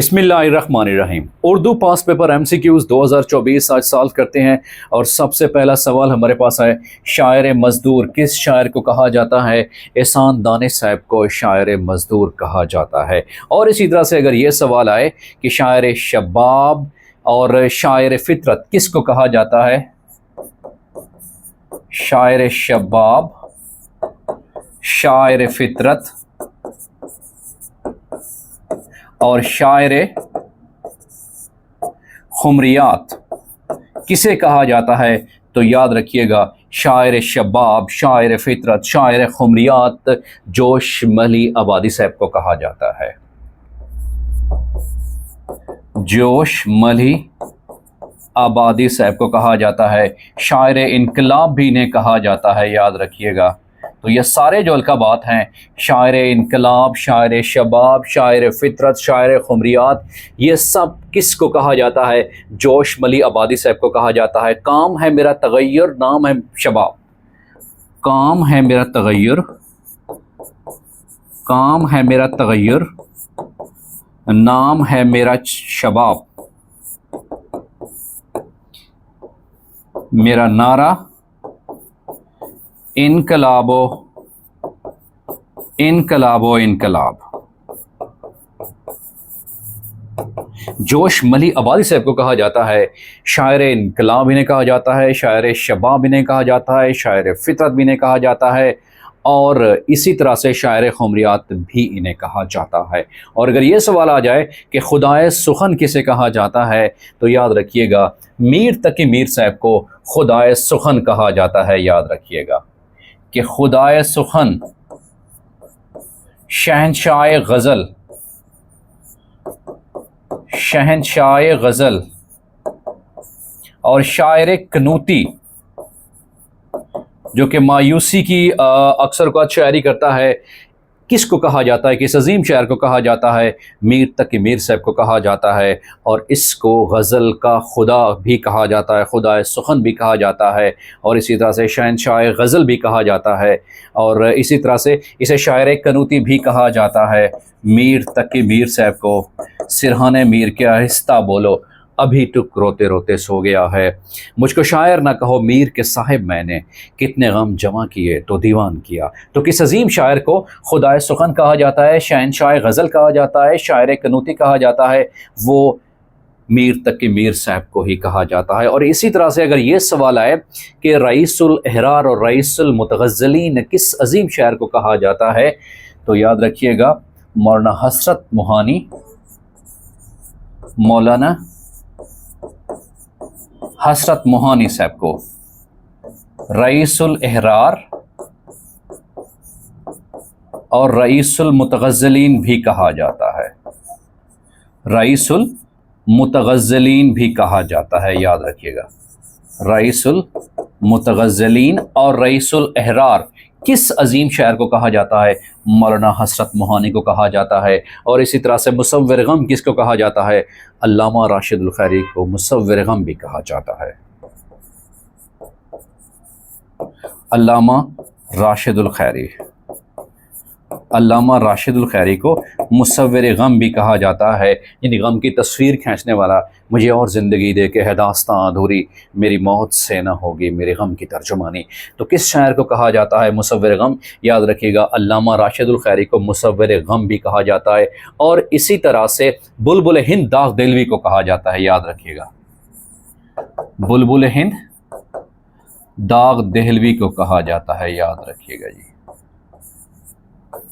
بسم اللہ الرحمن الرحیم۔ اردو پاس پیپر MCQs 2024 آج سالو کرتے ہیں، اور سب سے پہلا سوال ہمارے پاس ہے، شاعر مزدور کس شاعر کو کہا جاتا ہے؟ احسان دانش صاحب کو شاعر مزدور کہا جاتا ہے۔ اور اسی طرح سے اگر یہ سوال آئے کہ شاعر شباب اور شاعر فطرت کس کو کہا جاتا ہے؟ شاعر شباب، شاعر فطرت اور شاعر خمریات کسے کہا جاتا ہے؟ تو یاد رکھیے گا، شاعر شباب، شاعر فطرت، شاعر خمریات جوش ملی آبادی صاحب کو کہا جاتا ہے۔ جوش ملی آبادی صاحب کو کہا جاتا ہے۔ شاعر انقلاب بھی انہیں کہا جاتا ہے، یاد رکھیے گا۔ تو یہ سارے جو القابات ہیں، شاعر انقلاب، شاعر شباب، شاعر فطرت، شاعر خمریات، یہ سب کس کو کہا جاتا ہے؟ جوش ملی آبادی صاحب کو کہا جاتا ہے۔ کام ہے میرا تغیر، نام ہے شباب۔ کام ہے میرا تغیر، کام ہے میرا تغیر، نام ہے میرا شباب، میرا نعرہ انقلاب و انقلاب و انقلاب۔ جوش ملی آبادی صاحب کو کہا جاتا ہے، شاعر انقلاب انہیں کہا جاتا ہے، شاعر شباب انہیں کہا جاتا ہے، شاعر فطرت بھی انہیں کہا جاتا ہے، اور اسی طرح سے شاعر خمریات بھی انہیں کہا جاتا ہے۔ اور اگر یہ سوال آ جائے کہ خدائے سخن کسے کہا جاتا ہے، تو یاد رکھیے گا میر تقی میر صاحب کو خدائے سخن کہا جاتا ہے۔ یاد رکھیے گا کہ خدائے سخن شہنشاہ غزل، شہنشاہ غزل اور شاعر قنوتی جو کہ مایوسی کی اکثر اوقات شاعری کرتا ہے، کس کو کہا جاتا ہے؟ کس عظیم شاعر کو کہا جاتا ہے؟ میر تقی میر صاحب کو کہا جاتا ہے۔ اور اس کو غزل کا خدا بھی کہا جاتا ہے، خدائے سخن بھی کہا جاتا ہے، اور اسی طرح سے شہنشاہ غزل بھی کہا جاتا ہے، اور اسی طرح سے اسے شاعر قنوتی بھی کہا جاتا ہے۔ میر تقی میر صاحب کو سرہانے میر کے آہستہ بولو، ابھی تک روتے روتے سو گیا ہے، مجھ کو شاعر نہ کہو میر کے صاحب، میں نے کتنے غم جمع کیے تو دیوان کیا۔ تو کس عظیم شاعر کو خدائے سخن کہا جاتا ہے، شہنشاہ غزل کہا جاتا ہے، شاعر قنوتی کہا جاتا ہے؟ وہ میر تقی میر صاحب کو ہی کہا جاتا ہے۔ اور اسی طرح سے اگر یہ سوال آئے کہ رئیس الاحرار اور رئیس المتغزلین کس عظیم شاعر کو کہا جاتا ہے، تو یاد رکھیے گا مولانا حسرت موہانی، مولانا حسرت موہانی صاحب کو رئیس الاحرار اور رئیس المتغزلین بھی کہا جاتا ہے۔ رئیس المتغزلین بھی کہا جاتا ہے، یاد رکھیے گا۔ رئیس المتغزلین اور رئیس الاحرار کس عظیم شاعر کو کہا جاتا ہے؟ مولانا حسرت موہانی کو کہا جاتا ہے۔ اور اسی طرح سے مصور غم کس کو کہا جاتا ہے؟ علامہ راشد الخیری کو مصور غم بھی کہا جاتا ہے۔ علامہ راشد الخیری، علامہ راشد الخیری کو مصور غم بھی کہا جاتا ہے، یعنی غم کی تصویر کھینچنے والا۔ مجھے اور زندگی دے کے ہے داستاں ادھوری، میری موت سے نہ ہوگی میری غم کی ترجمانی۔ تو کس شاعر کو کہا جاتا ہے مصور غم؟ یاد رکھیے گا علامہ راشد الخیری کو مصور غم بھی کہا جاتا ہے۔ اور اسی طرح سے بلبل ہند داغ دہلوی کو کہا جاتا ہے، یاد رکھیے گا۔ بلبل ہند داغ دہلوی کو کہا جاتا ہے، یاد رکھیے گا جی۔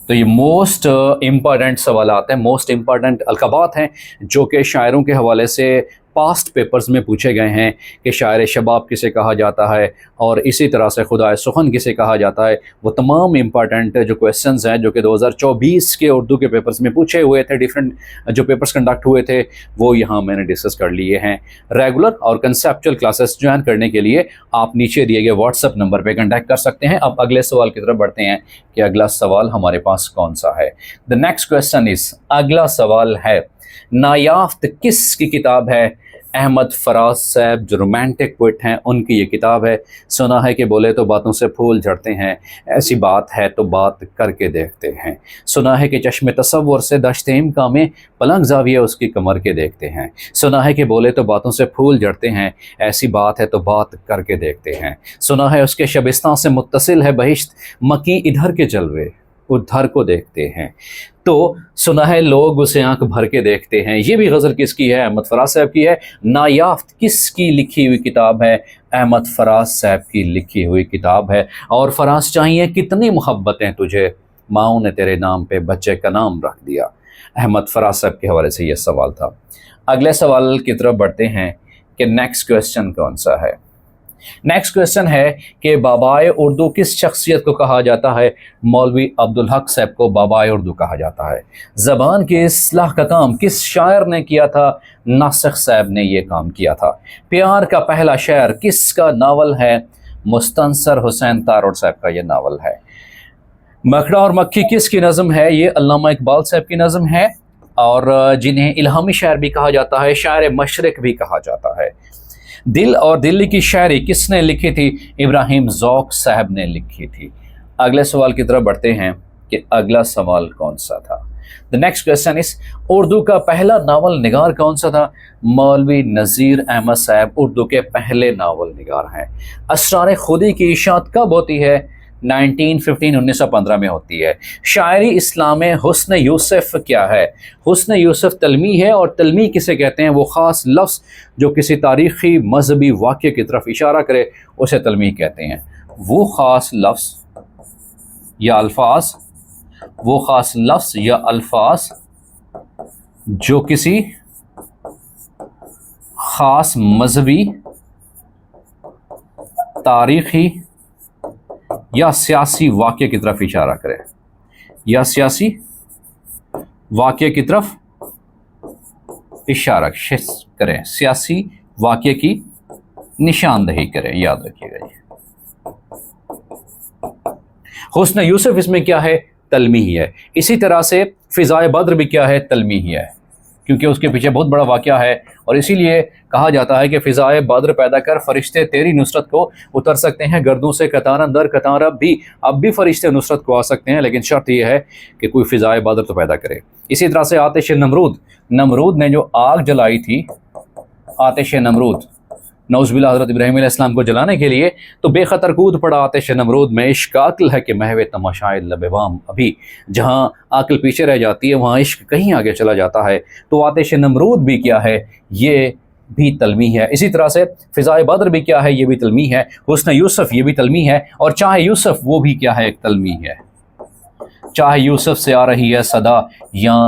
تو یہ موسٹ امپارٹنٹ سوالات ہیں، موسٹ امپارٹنٹ القابات ہیں جو کہ شاعروں کے حوالے سے پاسٹ پیپرز میں پوچھے گئے ہیں کہ شاعر شباب کسے کہا جاتا ہے، اور اسی طرح سے خدائے سخن کسے کہا جاتا ہے۔ وہ تمام امپارٹنٹ جو کویسچنز ہیں جو کہ 2024 کے اردو کے پیپرز میں پوچھے ہوئے تھے، ڈیفرنٹ جو پیپرز کنڈکٹ ہوئے تھے، وہ یہاں میں نے ڈسکس کر لیے ہیں۔ ریگولر اور کنسیپچل کلاسز جوائن کرنے کے لیے آپ نیچے دیے گئے واٹس ایپ نمبر پہ کنٹیکٹ کر سکتے ہیں۔ اب اگلے سوال کی طرف بڑھتے ہیں کہ اگلا سوال ہمارے پاس کون سا ہے۔ دا نیکسٹ کویسچن از، اگلا سوال ہے نایافت کس کی کتاب ہے؟ احمد فراز صاحب جو رومانٹک پوئٹ ہیں، ان کی یہ کتاب ہے سنا ہے کہ بولے تو باتوں سے پھول جھڑتے ہیں، ایسی بات ہے تو بات کر کے دیکھتے ہیں، سنا ہے کہ چشم تصور سے دشت امکا میں پلنگ زاویہ اس کی کمر کے دیکھتے ہیں، سنا ہے کہ بولے تو باتوں سے پھول جھڑتے ہیں، ایسی بات ہے تو بات کر کے دیکھتے ہیں، سنا ہے اس کے شبستان سے متصل ہے بہشت، مکی ادھر کے جلوے ادھر کو دیکھتے ہیں، تو سنا ہے لوگ اسے آنکھ بھر کے دیکھتے ہیں۔ یہ بھی غزل کس کی ہے؟ احمد فراز صاحب کی ہے۔ نایافت کس کی لکھی ہوئی کتاب ہے؟ احمد فراز صاحب کی لکھی ہوئی کتاب ہے۔ اور فراز چاہیے کتنی محبتیں تجھے، ماؤں نے تیرے نام پہ بچے کا نام رکھ دیا۔ احمد فراز صاحب کے حوالے سے یہ سوال تھا۔ اگلے سوال کی طرف بڑھتے ہیں کہ نیکسٹ کویسچن کون سا ہے۔ نیکسٹ کویسچن ہے کہ بابائے اردو کس شخصیت کو کہا جاتا ہے؟ مولوی عبدالحق صاحب کو بابائے اردو کہا جاتا ہے۔ زبان کی اصلاح کا کام کس شاعر نے کیا تھا؟ ناسخ صاحب نے یہ کام کیا تھا۔ پیار کا پہلا شعر کس کا ناول ہے؟ مستنصر حسین تارڑ صاحب کا یہ ناول ہے۔ مکھڑا اور مکھی کس کی نظم ہے؟ یہ علامہ اقبال صاحب کی نظم ہے، اور جنہیں الہامی شاعر بھی کہا جاتا ہے، شاعر مشرق بھی کہا جاتا ہے۔ دل اور دلی کی شاعری کس نے لکھی تھی؟ ابراہیم ذوق صاحب نے لکھی تھی۔ اگلے سوال کی طرف بڑھتے ہیں کہ اگلا سوال کون سا تھا۔ The next question is Urdu کا پہلا ناول نگار کون سا تھا؟ مولوی نذیر احمد صاحب اردو کے پہلے ناول نگار ہیں۔ اسرار خودی کی اشاعت کب ہوتی ہے؟ 1915 میں ہوتی ہے۔ شاعری اسلام میں حسن یوسف کیا ہے؟ حسن یوسف تلمیح ہے، اور تلمیح کسے کہتے ہیں؟ وہ خاص لفظ جو کسی تاریخی مذہبی واقعے کی طرف اشارہ کرے اسے تلمیح کہتے ہیں۔ وہ خاص لفظ یا الفاظ، وہ خاص لفظ یا الفاظ جو کسی خاص مذہبی، تاریخی یا سیاسی واقعے کی طرف اشارہ کرے، یا سیاسی واقعے کی طرف اشارہ کریں، سیاسی واقعے کی نشاندہی کریں، یاد رکھیے گا۔ حسن یوسف اس میں کیا ہے؟ تلمیحی ہے۔ اسی طرح سے فضائے بدر بھی کیا ہے؟ تلمیحی ہے، کیونکہ اس کے پیچھے بہت بڑا واقعہ ہے، اور اسی لیے کہا جاتا ہے کہ فضائے بدر پیدا کر فرشتے تیری نصرت کو اتر سکتے ہیں گردوں سے کتار در کتار، اب بھی فرشتے نصرت کو آ سکتے ہیں، لیکن شرط یہ ہے کہ کوئی فضائے بدر تو پیدا کرے۔ اسی طرح سے آتش نمرود نے جو آگ جلائی تھی، آتش نمرود نعوذ باللہ حضرت ابراہیم علیہ السلام کو جلانے کے لیے، تو بے خطر کود پڑا آتش نمرود میں، عشق عقل ہے کہ محو تماشائے لب بام، ابھی جہاں عقل پیچھے رہ جاتی ہے وہاں عشق کہیں آگے چلا جاتا ہے، تو آتش نمرود بھی کیا ہے؟ یہ بھی تلمیح ہے۔ اسی طرح سے فضائے بدر بھی کیا ہے؟ یہ بھی تلمیح ہے۔ حسن یوسف یہ بھی تلمیح ہے، اور چاہے یوسف وہ بھی کیا ہے؟ ایک تلمیح ہے۔ چاہے یوسف سے آ رہی ہے صدا، یا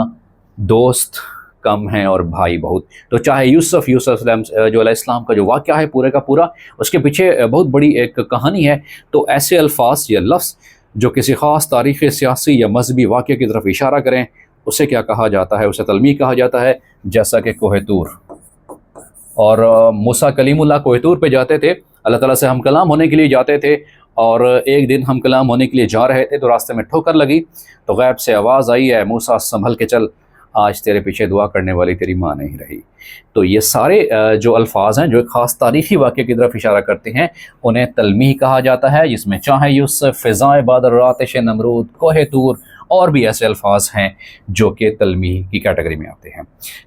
دوست کم ہیں اور بھائی بہت، تو چاہے یوسف جو علیہ السلام کا جو واقعہ ہے پورے کا پورا، اس کے پیچھے بہت بڑی ایک کہانی ہے، تو ایسے الفاظ یا لفظ جو کسی خاص تاریخی، سیاسی یا مذہبی واقعے کی طرف اشارہ کریں اسے کیا کہا جاتا ہے؟ اسے تلمیح کہا جاتا ہے۔ جیسا کہ کوہ طور، اور موسیٰ کلیم اللہ کوہ طور پہ جاتے تھے، اللہ تعالیٰ سے ہم کلام ہونے کے لیے جاتے تھے، اور ایک دن ہم کلام ہونے کے لیے جا رہے تھے تو راستے میں ٹھوکر لگی، تو غیب سے آواز آئی، اے موسیٰ سنبھل کے چل، آج تیرے پیچھے دعا کرنے والی تیری ماں نہیں رہی۔ تو یہ سارے جو الفاظ ہیں جو ایک خاص تاریخی واقعے کی طرف اشارہ کرتے ہیں انہیں تلمیح کہا جاتا ہے، جس میں چاہے یوسف، فضائے بدر، آتش نمرود، کوہ طور اور بھی ایسے الفاظ ہیں جو کہ تلمیح کی کیٹیگری میں آتے ہیں۔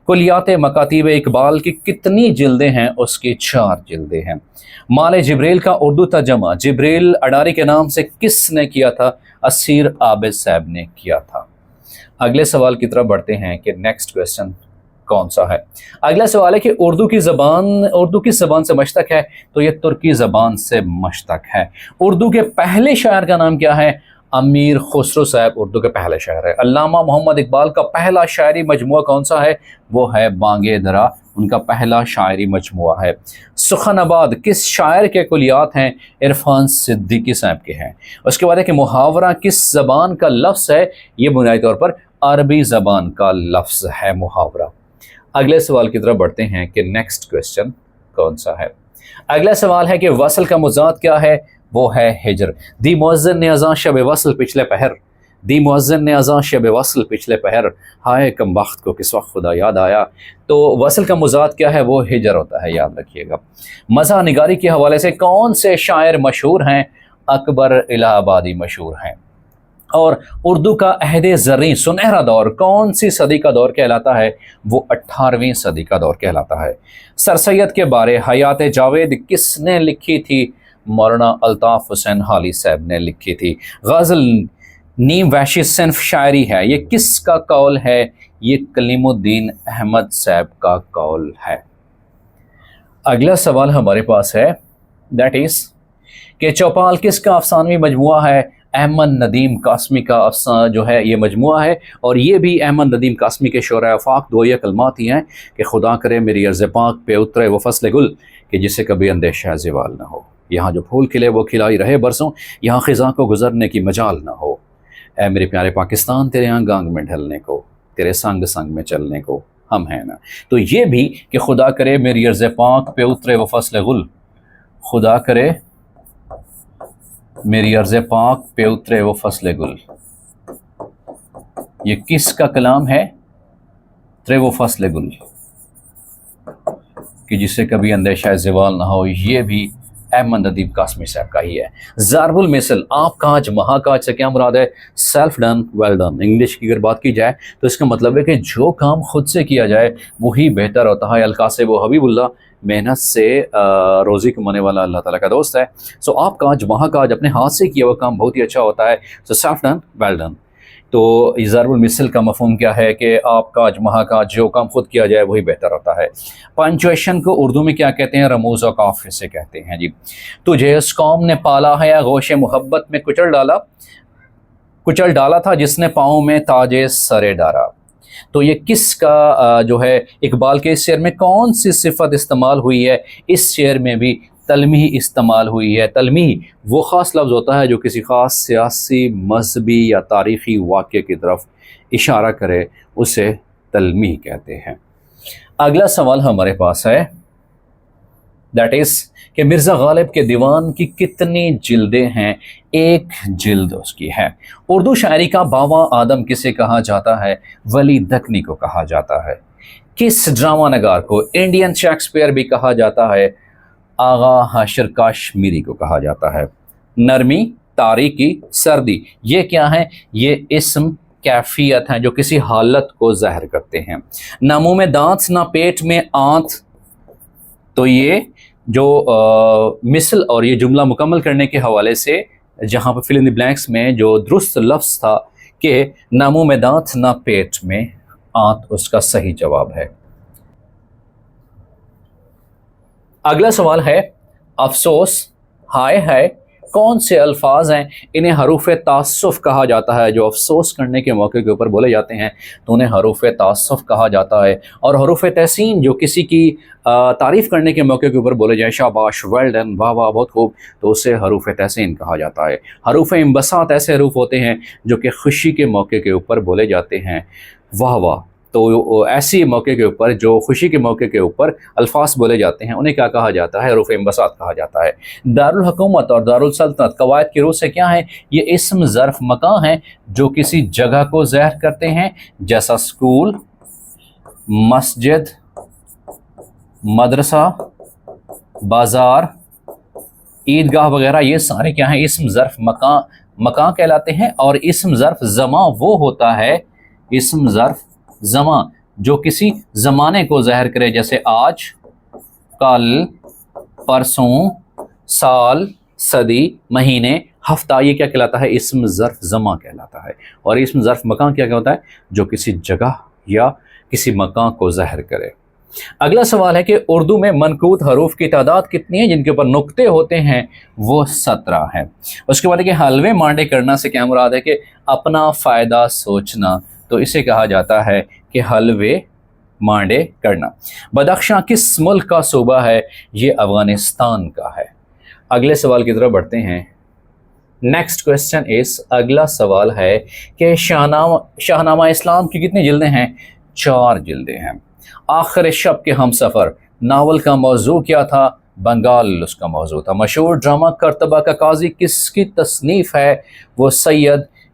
کلیات مکاتیب اقبال کی کتنی جلدیں ہیں؟ اس کی 4 جلدیں ہیں۔ مال جبریل کا اردو ترجمہ جبریل اڈاری کے نام سے کس نے کیا تھا؟ اسیر عابد صاحب نے کیا تھا۔ اگلے سوال کی طرف بڑھتے ہیں کہ نیکسٹ کویسچن کون سا ہے۔ اگلا سوال ہے کہ اردو کس زبان سے مشتق ہے؟ تو یہ ترکی زبان سے مشتق ہے۔ اردو کے پہلے شاعر کا نام کیا ہے؟ امیر خسرو صاحب اردو کے پہلے شاعر ہے۔ علامہ محمد اقبال کا پہلا شاعری مجموعہ کون سا ہے؟ وہ ہے بانگ درا، ان کا پہلا شاعری مجموعہ ہے۔ سخن آباد کس شاعر کے کلیات ہیں؟ عرفان صدیقی صاحب کے ہیں۔ اس کے بعد ہے کہ محاورہ کس زبان کا لفظ ہے؟ یہ بنیادی طور پر عربی زبان کا لفظ ہے محاورہ۔ اگلے سوال کی طرف بڑھتے ہیں کہ نیکسٹ کویسچن کون سا ہے۔ اگلا سوال ہے کہ وصل کا مضاد کیا ہے؟ وہ ہے ہجر۔ دی مؤذن نے اذان شب وصل پچھلے پہر، دی مؤذن نے اذاں شب وصل پچھلے پہر، ہائے کم بخت کو کس وقت خدا یاد آیا۔ تو وصل کا مضاد کیا ہے؟ وہ ہجر ہوتا ہے، یاد رکھیے گا۔ مزاح نگاری کے حوالے سے کون سے شاعر مشہور ہیں؟ اکبر الہ آبادی مشہور ہیں۔ اور اردو کا عہد زریں سنہرا دور کون سی صدی کا دور کہلاتا ہے؟ وہ 18ویں صدی کا دور کہلاتا ہے۔ سر سید کے بارے حیات جاوید کس نے لکھی تھی؟ مولانا الطاف حسین حالی صاحب نے لکھی تھی۔ غزل نیم وحشی صنف شاعری ہے، یہ کس کا قول ہے؟ یہ کلیم الدین احمد صاحب کا قول ہے۔ اگلا سوال ہمارے پاس ہے، دیٹ از کہ چوپال کس کا افسانوی مجموعہ ہے؟ احمد ندیم قاسمی کا جو ہے یہ مجموعہ ہے، اور یہ بھی احمد ندیم قاسمی کے شعرۂ آفاق دو یہ کلمات ہی ہیں کہ خدا کرے میری عرض پاک پہ اترے وہ فصل گل کہ جسے کبھی اندیشہ زوال نہ ہو، یہاں جو پھول کھلے وہ کھلائی رہے برسوں، یہاں خزاں کو گزرنے کی مجال نہ ہو، اے میرے پیارے پاکستان تیرے آنگ آنگ میں ڈھلنے کو، تیرے سنگ سنگ میں چلنے کو ہم ہیں نا۔ تو یہ بھی کہ خدا کرے میری عرض پاک پہ اترے وہ فصل گل، خدا کرے میری عرض پاک پہ اترے وہ فصل گل، یہ کس کا کلام ہے؟ اترے وہ فصل گل کہ جسے کبھی اندیشہ زوال نہ ہو، یہ بھی احمد ندیم قاسمی صاحب کا ہی ہے۔ ضرب المثل آپ کاج مہا کاج سے کیا مراد ہے؟ Self done well done. English کی اگر بات کی جائے تو اس کا مطلب ہے کہ جو کام خود سے کیا جائے وہی بہتر ہوتا ہے۔ القاسب و حبیب اللہ، محنت سے روزی کمانے والا اللہ تعالیٰ کا دوست ہے۔ سو آپ کاج مہا کاج، اپنے ہاتھ سے کیا ہوا کام بہت ہی اچھا ہوتا ہے۔ So self done well done. تو ضرب المثل کا مفہوم کیا ہے کہ آپ کاج مہا کاج، جو کام خود کیا جائے وہی بہتر ہوتا ہے۔ پنچویشن کو اردو میں کیا کہتے ہیں؟ رموز و قاف سے کہتے ہیں جی۔ تجھے اس قوم نے پالا ہے یا گوش محبت میں کچل ڈالا تھا جس نے پاؤں میں تاج سرے ڈارا۔ تو یہ کس کا جو ہے اقبال کے اس شعر میں کون سی صفت استعمال ہوئی ہے؟ اس شعر میں بھی تلمیح استعمال ہوئی ہے۔ تلمیح وہ خاص لفظ ہوتا ہے جو کسی خاص سیاسی، مذہبی یا تاریخی واقعے کی طرف اشارہ کرے، اسے تلمیح کہتے ہیں۔ اگلا سوال ہمارے پاس ہے، دیٹ از کہ مرزا غالب کے دیوان کی کتنی جلدیں ہیں؟ ایک جلد اس کی ہے۔ اردو شاعری کا باواں آدم کسے کہا جاتا ہے؟ ولی دکنی کو کہا جاتا ہے۔ کس ڈرامہ نگار کو انڈین شیکسپیئر بھی کہا جاتا ہے؟ آغا حاشر کاشمیری کو کہا جاتا ہے۔ نرمی، تاریکی، سردی، یہ کیا ہیں؟ یہ اسم کیفیت ہیں جو کسی حالت کو ظاہر کرتے ہیں۔ نہ منہ میں دانت نہ پیٹ میں آنت، تو یہ جو مثل اور یہ جملہ مکمل کرنے کے حوالے سے جہاں پہ فل ان دی بلینکس میں جو درست لفظ تھا کہ نہ منہ میں دانت نہ پیٹ میں آنت، اس کا صحیح جواب ہے۔ اگلا سوال ہے، افسوس، ہائے ہائے کون سے الفاظ ہیں؟ انہیں حروف تعسف کہا جاتا ہے۔ جو افسوس کرنے کے موقع کے اوپر بولے جاتے ہیں تو انہیں حروف تعسف کہا جاتا ہے۔ اور حروف تحسین جو کسی کی تعریف کرنے کے موقع کے اوپر بولے جائیں، شاباش، ویل ڈن، واہ واہ، بہت خوب، تو اسے حروف تحسین کہا جاتا ہے۔ حروف انبساط ایسے حروف ہوتے ہیں جو کہ خوشی کے موقع کے اوپر بولے جاتے ہیں، واہ واہ۔ تو ایسی موقع کے اوپر جو خوشی کے موقع کے اوپر الفاظ بولے جاتے ہیں انہیں کیا کہا جاتا ہے؟ حروف انبساط کہا جاتا ہے۔ دارالحکومت اور دارالسلطنت قواعد کی روح سے کیا ہیں؟ یہ اسم ظرف مکان ہیں جو کسی جگہ کو ظاہر کرتے ہیں، جیسا اسکول، مسجد، مدرسہ، بازار، عیدگاہ وغیرہ، یہ سارے کیا ہیں؟ اسم ظرف مکان کہلاتے ہیں۔ اور اسم ظرف زمان وہ ہوتا ہے، اسم ظرف زمان جو کسی زمانے کو ظاہر کرے، جیسے آج، کل، پرسوں، سال، صدی، مہینے، ہفتہ، یہ کیا کہلاتا ہے؟ اسم ظرف زمان کہلاتا ہے۔ اور اسم ظرف مکان کیا ہوتا ہے؟ جو کسی جگہ یا کسی مکان کو ظاہر کرے۔ اگلا سوال ہے کہ اردو میں منقوط حروف کی تعداد کتنی ہے جن کے اوپر نقطے ہوتے ہیں؟ وہ 17 ہیں۔ اس کے بعد ہے کہ حلوے مانڈے کرنا سے کیا مراد ہے؟ کہ اپنا فائدہ سوچنا، تو اسے کہا جاتا ہے کہ حلوے مانڈے کرنا۔ بدخشاں کس ملک کا صوبہ ہے؟ یہ افغانستان کا ہے۔ اگلے سوال کی طرف بڑھتے ہیں۔ نیکسٹ کوسچن از، اگلا سوال ہے کہ شاہنامہ اسلام کی کتنی جلدیں ہیں؟ 4 جلدیں ہیں۔ آخر شب کے ہم سفر ناول کا موضوع کیا تھا؟ بنگال اس کا موضوع تھا۔ مشہور ڈرامہ کرتبہ کا قاضی کس کی تصنیف ہے؟ وہ سید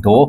2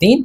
3,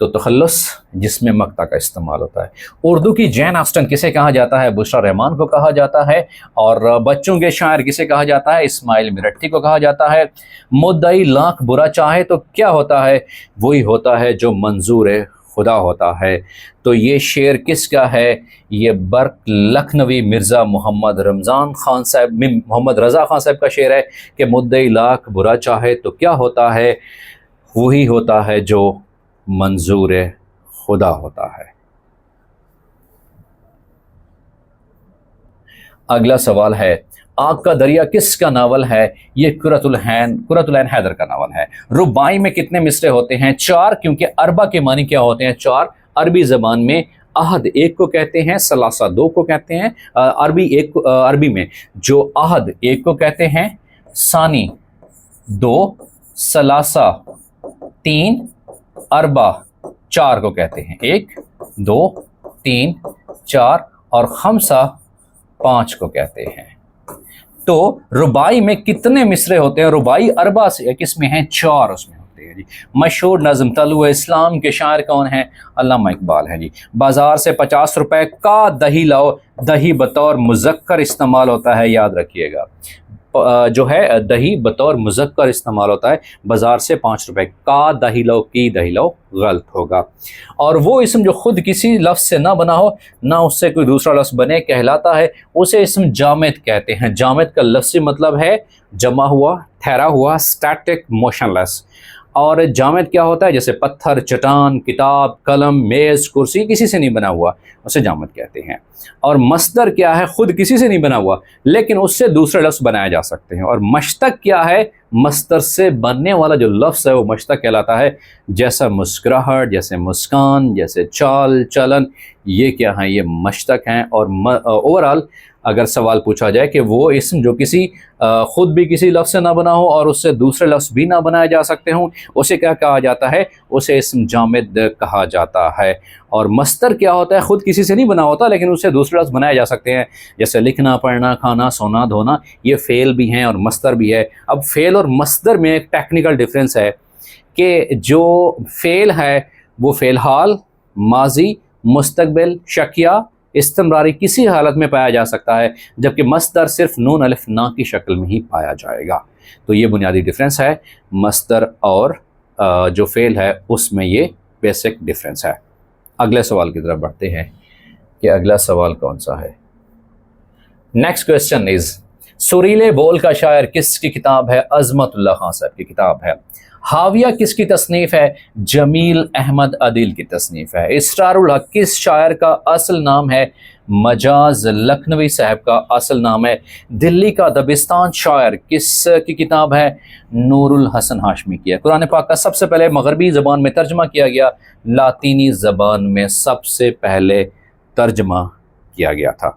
تو تخلص جس میں مقطع کا استعمال ہوتا ہے۔ اردو کی جین آسٹن کسے کہا جاتا ہے؟ بشرا رحمان کو کہا جاتا ہے۔ اور بچوں کے شاعر کسے کہا جاتا ہے؟ اسماعیل مرٹھی کو کہا جاتا ہے۔ مدعی لاکھ برا چاہے تو کیا ہوتا ہے؟ وہی ہوتا ہے جو منظور خدا ہوتا ہے۔ تو یہ شعر کس کا ہے؟ یہ برق لکھنوی مرزا محمد رضا خان صاحب کا شعر ہے کہ مدعی لاکھ برا چاہے تو کیا ہوتا ہے؟ وہی ہوتا ہے جو منظور خدا ہوتا ہے۔ اگلا سوال ہے، آگ کا دریا کس کا ناول ہے؟ یہ قرۃ العین حیدر کا ناول ہے۔ رباعی میں کتنے مصرے ہوتے ہیں؟ 4، کیونکہ اربع کے معنی کیا ہوتے ہیں؟ 4۔ عربی زبان میں عہد 1 کو کہتے ہیں، ثلاثہ 2 کو کہتے ہیں۔ عربی میں جو عہد 1 کو کہتے ہیں، ثانی 2، ثلاثہ 3، اربع 4 کو کہتے ہیں۔ 1، 2، 3، 4 اور خمسہ 5 کو کہتے ہیں۔ تو رباعی میں کتنے مصرے ہوتے ہیں؟ رباعی اربع سے کس میں ہیں؟ 4 اس میں ہوتے ہیں جی۔ مشہور نظم طلوع اسلام کے شاعر کون ہیں؟ علامہ اقبال ہیں جی۔ بازار سے 50 روپے کا دہی لاؤ، دہی بطور مذکر استعمال ہوتا ہے، یاد رکھیے گا، جو ہے دہی بطور مذکر استعمال ہوتا ہے۔ بازار سے 5 روپے کا دہی لو، کی دہی لو غلط ہوگا۔ اور وہ اسم جو خود کسی لفظ سے نہ بنا ہو، نہ اس سے کوئی دوسرا لفظ بنے، کہلاتا ہے، اسے اسم جامد کہتے ہیں۔ جامد کا لفظی مطلب ہے جمع ہوا، ٹھہرا ہوا، اسٹیٹک، موشن لیس۔ اور جامد کیا ہوتا ہے؟ جیسے پتھر، چٹان، کتاب، قلم، میز، کرسی، کسی سے نہیں بنا ہوا، اسے جامد کہتے ہیں۔ اور مصدر کیا ہے؟ خود کسی سے نہیں بنا ہوا لیکن اس سے دوسرے لفظ بنائے جا سکتے ہیں۔ اور مشتق کیا ہے؟ مصدر سے بننے والا جو لفظ ہے وہ مشتق کہلاتا ہے، جیسا مسکراہٹ، جیسے مسکان، جیسے چال، چلن، یہ کیا ہیں؟ یہ مشتق ہیں۔ اور اوورآل اگر سوال پوچھا جائے کہ وہ اسم جو خود بھی کسی لفظ سے نہ بنا ہو اور اس سے دوسرے لفظ بھی نہ بنائے جا سکتے ہوں، اسے کیا کہا جاتا ہے؟ اسے اسم جامد کہا جاتا ہے۔ اور مصدر کیا ہوتا ہے؟ خود کسی سے نہیں بنا ہوتا لیکن اس سے دوسرے لفظ بنائے جا سکتے ہیں، جیسے لکھنا، پڑھنا، کھانا، سونا، دھونا، یہ فعل بھی ہیں اور مصدر بھی ہے۔ اب فعل اور مصدر میں ایک ٹیکنیکل ڈیفرنس ہے کہ جو فعل ہے وہ فعل حال، ماضی، مستقبل، شکیہ، استمراری کسی حالت میں پایا جا سکتا ہے، جبکہ مصدر صرف نون الف نا کی شکل میں ہی پایا جائے گا۔ تو یہ بنیادی ڈیفرنس ہے مصدر اور جو فعل ہے اس میں، یہ بیسک ڈیفرنس ہے۔ اگلے سوال کی طرف بڑھتے ہیں کہ اگلا سوال کون سا ہے۔ نیکسٹ کویسچن از، سریلے بول کا شاعر کس کی کتاب ہے؟ عظمت اللہ خان صاحب کی کتاب ہے۔ حاویہ کس کی تصنیف ہے؟ جمیل احمد عدیل کی تصنیف ہے۔ اسرار الحق کس شاعر کا اصل نام ہے؟ مجاز لکھنوی صاحب کا اصل نام ہے۔ دلی کا دبستان شاعر کس کی کتاب ہے؟ نور الحسن ہاشمی کی ہے۔ قرآن پاک کا سب سے پہلے مغربی زبان میں ترجمہ کیا گیا، لاطینی زبان میں سب سے پہلے ترجمہ کیا گیا تھا۔